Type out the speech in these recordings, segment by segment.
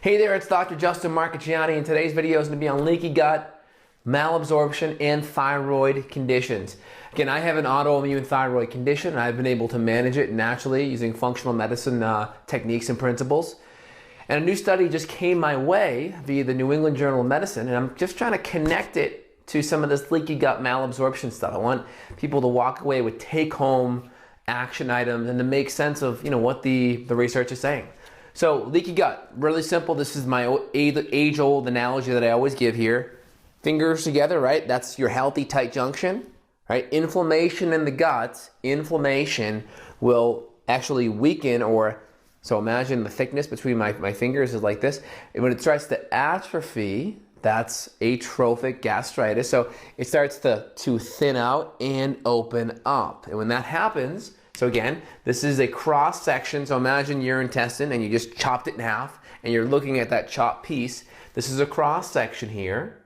Hey there, it's Dr. Justin Marchegiani, and today's video is going to be on leaky gut, malabsorption, and thyroid conditions. Again, I have an autoimmune thyroid condition, and I've been able to manage it naturally using functional medicine techniques and principles. And a new study just came my way via the New England Journal of Medicine, and I'm just trying to connect it to some of this leaky gut malabsorption stuff. I want people to walk away with take-home action items and to make sense of what the research is saying. So leaky gut, really simple. This is my age-old analogy that I always give here. Fingers together, right? That's your healthy tight junction, right? Inflammation in the gut, inflammation will actually weaken, so imagine the thickness between my fingers is like this. And when it starts to atrophy, that's atrophic gastritis. So it starts to thin out and open up. And when that happens, so again, this is a cross section. So imagine your intestine and you just chopped it in half and you're looking at that chopped piece. This is a cross section here.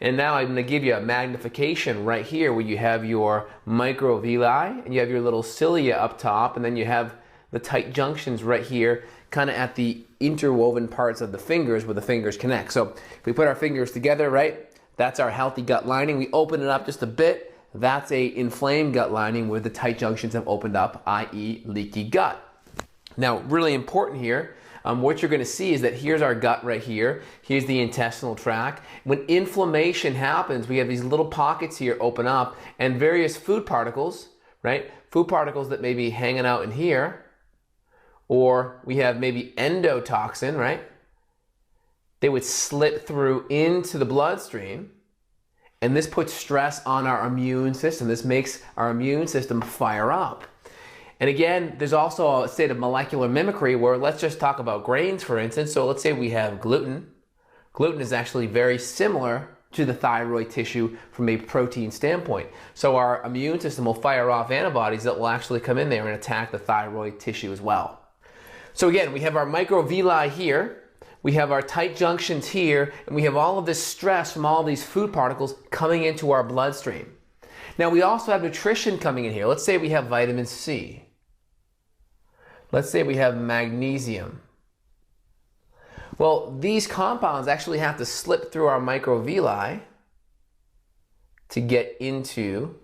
And now I'm going to give you a magnification right here where you have your microvilli and you have your little cilia up top, and then you have the tight junctions right here, kind of at the interwoven parts of the fingers where the fingers connect. So if we put our fingers together, right, that's our healthy gut lining. We open it up just a bit. That's a inflamed gut lining where the tight junctions have opened up, i.e. leaky gut. Now, really important here, what you're going to see is that here's our gut right here. Here's the intestinal tract. When inflammation happens, we have these little pockets here open up, and various food particles, right? Food particles that may be hanging out in here, or we have maybe endotoxin, right? They would slip through into the bloodstream. And this puts stress on our immune system. This makes our immune system fire up. And again, there's also a state of molecular mimicry where, let's just talk about grains, for instance. So let's say we have gluten. Gluten is actually very similar to the thyroid tissue from a protein standpoint. So our immune system will fire off antibodies that will actually come in there and attack the thyroid tissue as well. So again, we have our microvilli here. We have our tight junctions here, and we have all of this stress from all these food particles coming into our bloodstream. Now, we also have nutrition coming in here. Let's say we have vitamin C. Let's say we have magnesium. Well, these compounds actually have to slip through our microvilli to get into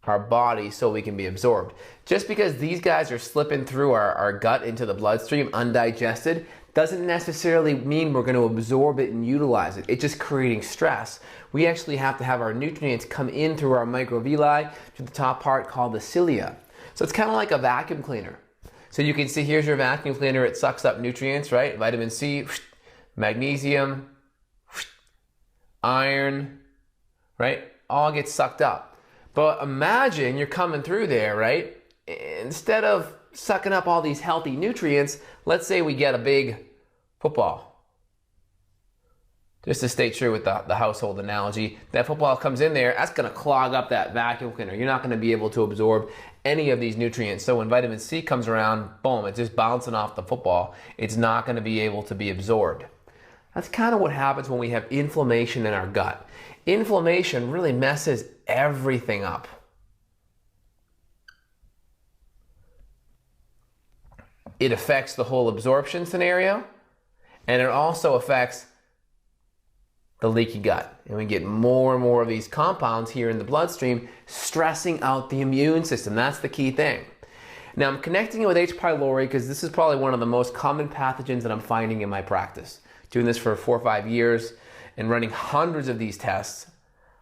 our body so we can be absorbed. Just because these guys are slipping through our gut into the bloodstream undigested doesn't necessarily mean we're going to absorb it and utilize it. It's just creating stress. We actually have to have our nutrients come in through our microvilli to the top part called the cilia. So it's kind of like a vacuum cleaner. So you can see here's your vacuum cleaner. It sucks up nutrients, right? Vitamin C, magnesium, iron, right? All gets sucked up. But imagine you're coming through there, right? Instead of sucking up all these healthy nutrients, let's say we get a big football. Just to stay true with the household analogy, that football comes in there, that's going to clog up that vacuum cleaner. You're not going to be able to absorb any of these nutrients. So when vitamin C comes around, boom, it's just bouncing off the football. It's not going to be able to be absorbed. That's kind of what happens when we have inflammation in our gut. Inflammation really messes everything up. It affects the whole absorption scenario, and it also affects the leaky gut. And we get more and more of these compounds here in the bloodstream stressing out the immune system. That's the key thing. Now, I'm connecting it with H. pylori because this is probably one of the most common pathogens that I'm finding in my practice. Doing this for 4 or 5 years and running hundreds of these tests,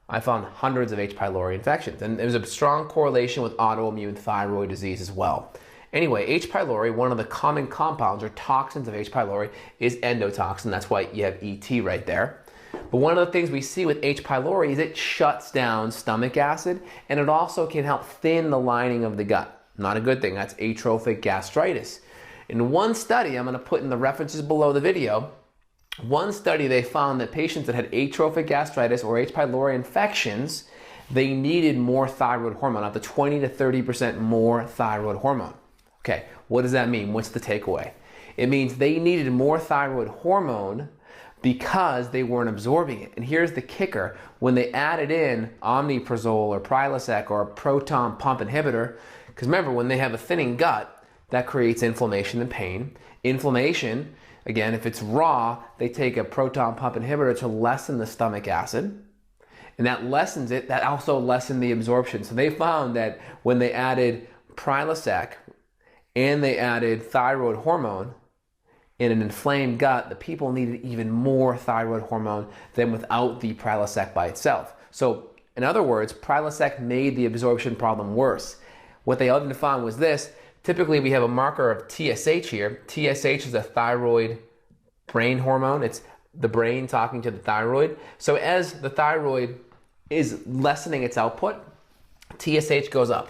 I found hundreds of H. pylori infections. And there's a strong correlation with autoimmune thyroid disease as well. Anyway, H. pylori, one of the common compounds or toxins of H. pylori is endotoxin. That's why you have ET right there. But one of the things we see with H. pylori is it shuts down stomach acid, and it also can help thin the lining of the gut. Not a good thing. That's atrophic gastritis. In one study, I'm going to put in the references below the video, one study they found that patients that had atrophic gastritis or H. pylori infections, they needed more thyroid hormone, up to 20 to 30% more thyroid hormone. Okay, what does that mean? What's the takeaway? It means they needed more thyroid hormone because they weren't absorbing it. And here's the kicker. When they added in omeprazole or Prilosec or a proton pump inhibitor, because remember, when they have a thinning gut, that creates inflammation and pain. Inflammation Again, if it's raw, they take a proton pump inhibitor to lessen the stomach acid. And that lessens it, that also lessened the absorption. So they found that when they added Prilosec and they added thyroid hormone in an inflamed gut, the people needed even more thyroid hormone than without the Prilosec by itself. So in other words, Prilosec made the absorption problem worse. What they often found was this. Typically we have a marker of TSH here. TSH is a thyroid brain hormone. It's the brain talking to the thyroid. So as the thyroid is lessening its output, TSH goes up,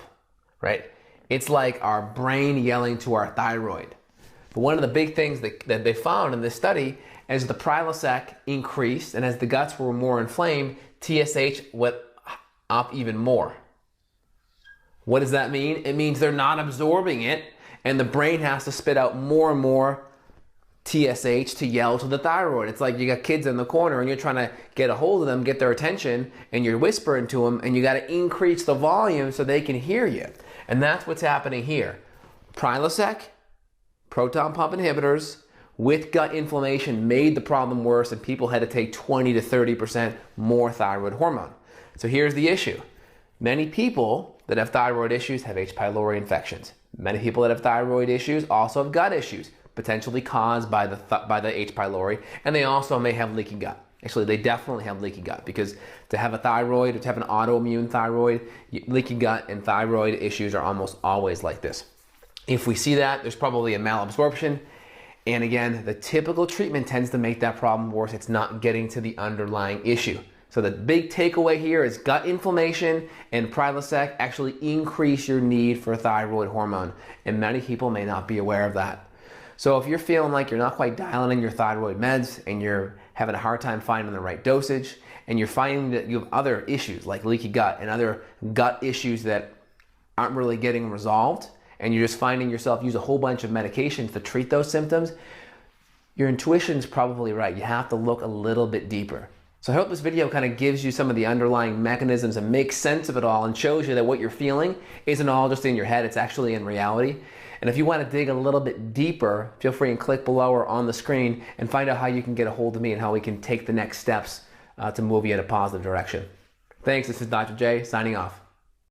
right? It's like our brain yelling to our thyroid. But one of the big things that they found in this study, as the Prilosec increased and as the guts were more inflamed, TSH went up even more. What does that mean? It means they're not absorbing it, and the brain has to spit out more and more TSH to yell to the thyroid. It's like you got kids in the corner and you're trying to get a hold of them, get their attention, and you're whispering to them, and you got to increase the volume so they can hear you. And that's what's happening here. Prilosec, proton pump inhibitors with gut inflammation made the problem worse, and people had to take 20 to 30% more thyroid hormone. So here's the issue. Many people that have thyroid issues have H.pylori infections. Many people that have thyroid issues also have gut issues, potentially caused by the H. pylori, and they also may have leaky gut. Actually, they definitely have leaky gut, because to have a thyroid, or to have an autoimmune thyroid, leaky gut and thyroid issues are almost always like this. If we see that, there's probably a malabsorption, and again, the typical treatment tends to make that problem worse. It's not getting to the underlying issue. So the big takeaway here is gut inflammation and Prilosec actually increase your need for thyroid hormone, and many people may not be aware of that. So if you're feeling like you're not quite dialing in your thyroid meds and you're having a hard time finding the right dosage, and you're finding that you have other issues like leaky gut and other gut issues that aren't really getting resolved, and you're just finding yourself use a whole bunch of medications to treat those symptoms, your intuition's probably right. You have to look a little bit deeper. So I hope this video kind of gives you some of the underlying mechanisms and makes sense of it all, and shows you that what you're feeling isn't all just in your head, it's actually in reality. And if you want to dig a little bit deeper, feel free and click below or on the screen and find out how you can get a hold of me and how we can take the next steps to move you in a positive direction. Thanks, this is Dr. J signing off.